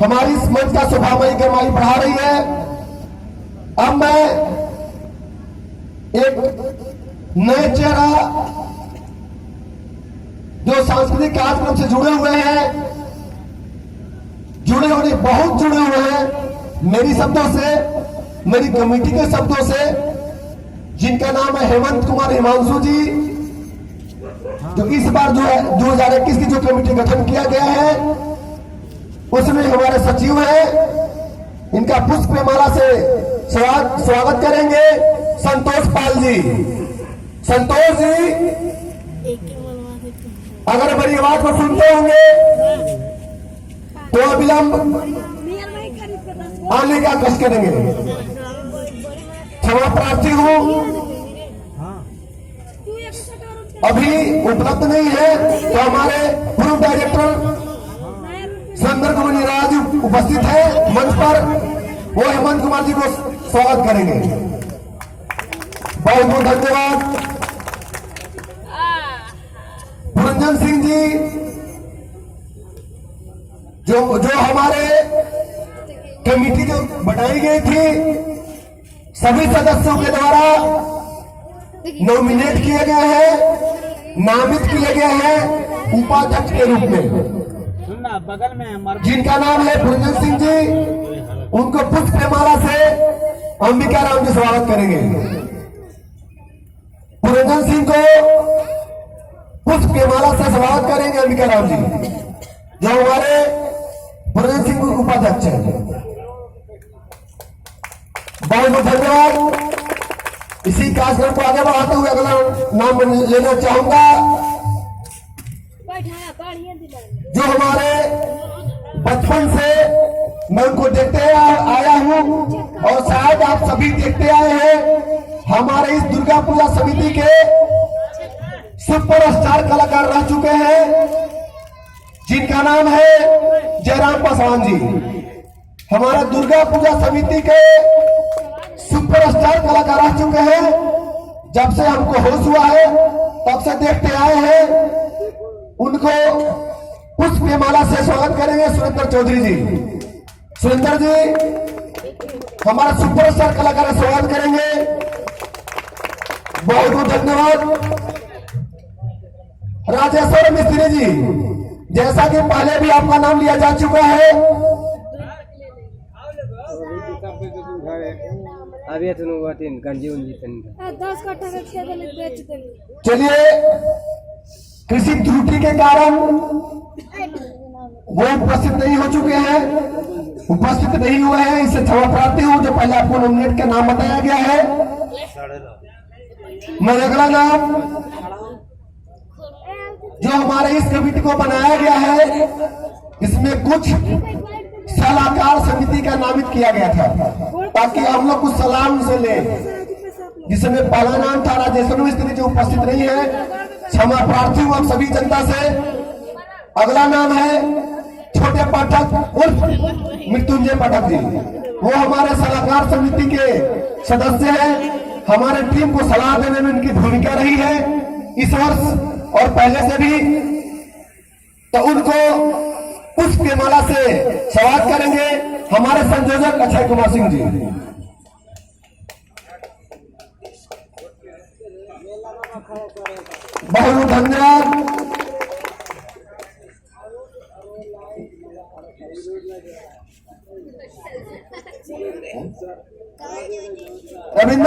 हमारी इस मंच का शोभामयी गरमाई बढ़ा रही है। अब मैं एक नए चेहरा जो सांस्कृतिक कार्यक्रम से जुड़े हुए हैं, बहुत जुड़े हुए हैं मेरी शब्दों से, मेरी कमेटी के शब्दों से, जिनका नाम है हेमंत कुमार हिमांशु जी, जो इस बार जो है 2021 की जो कमेटी गठन किया गया है उसमें हमारे सचिव हैं। इनका पुष्प माला से स्वागत करेंगे संतोष पाल जी। संतोष जी अगर मेरी आवाज को सुनते होंगे तो अविलंब आने का कष्ट करेंगे। क्षमा प्रार्थी हूं, अभी उपलब्ध नहीं है तो हमारे पूर्व डायरेक्टर सुरेंद्र कुमार राज उपस्थित है मंच पर, वो हेमंत कुमार जी को स्वागत करेंगे। बहुत बहुत धन्यवाद। पुरंजन सिंह जी जो हमारे कमेटी जो बनाई गई थी सभी सदस्यों के द्वारा नॉमिनेट किए गए हैं, नामित किए गए हैं उपाध्यक्ष के रूप में, बगल में जिनका नाम है पुरंजन सिंह जी। उनको पुष्प माला से अंबिका राम जी स्वागत करेंगे। पुरंजन सिंह को पुष्प माला से स्वागत करेंगे अंबिका राम जी, जो हमारे पुरंजन सिंह उपाध्यक्ष हैं। बहुत बहुत धन्यवाद। इसी कार्यक्रम को आगे बढ़ाते हुए अगला नाम लेना चाहूंगा जो हमारे बचपन से मैं उनको देखते आया हूं और शायद आप सभी देखते आए हैं। हमारे इस दुर्गा पूजा समिति के सुपरस्टार कलाकार रह चुके हैं, जिनका नाम है जयराम पासवान जी। हमारा दुर्गा पूजा समिति के सुपरस्टार कलाकार रह चुके हैं। जब से हमको होश हुआ है तब से देखते आए हैं। उनको पुष्प माला से स्वागत करेंगे सुरेंद्र चौधरी जी। सुरेंद्र जी हमारा सुपरस्टार कलाकार का स्वागत करेंगे। बहुत बहुत धन्यवाद। राजेश्वर मिस्त्री जी, जैसा कि पहले भी आपका नाम लिया जा चुका है, चलिए किसी त्रुटि के कारण वो उपस्थित नहीं हो चुके हैं, उपस्थित नहीं हुए हैं, इससे क्षमा प्रार्थी हूं। जो पहले आपको नॉमिनेट का नाम बताया गया है, मैं अगला नाम जो हमारे इस कमेटी को बनाया गया है, इसमें कुछ सलाहकार समिति का नामित किया गया था ताकि हम लोग कुछ सलाह उनसे लें, जिसमें पहला नाम था राजेश्वर मिस्त्री जो उपस्थित नहीं है। क्षमा प्रार्थी हूं आप सभी जनता से। अगला नाम है छोटे पाठक उर्फ मृत्युंजय पाठक जी। वो हमारे सलाहकार समिति के सदस्य हैं। हमारे टीम को सलाह देने में उनकी भूमिका रही है इस वर्ष और पहले से भी, तो उनको पुष्प माला से स्वागत करेंगे हमारे संयोजक अक्षय कुमार सिंह जी। बहुत धन्यवाद। रविंद्र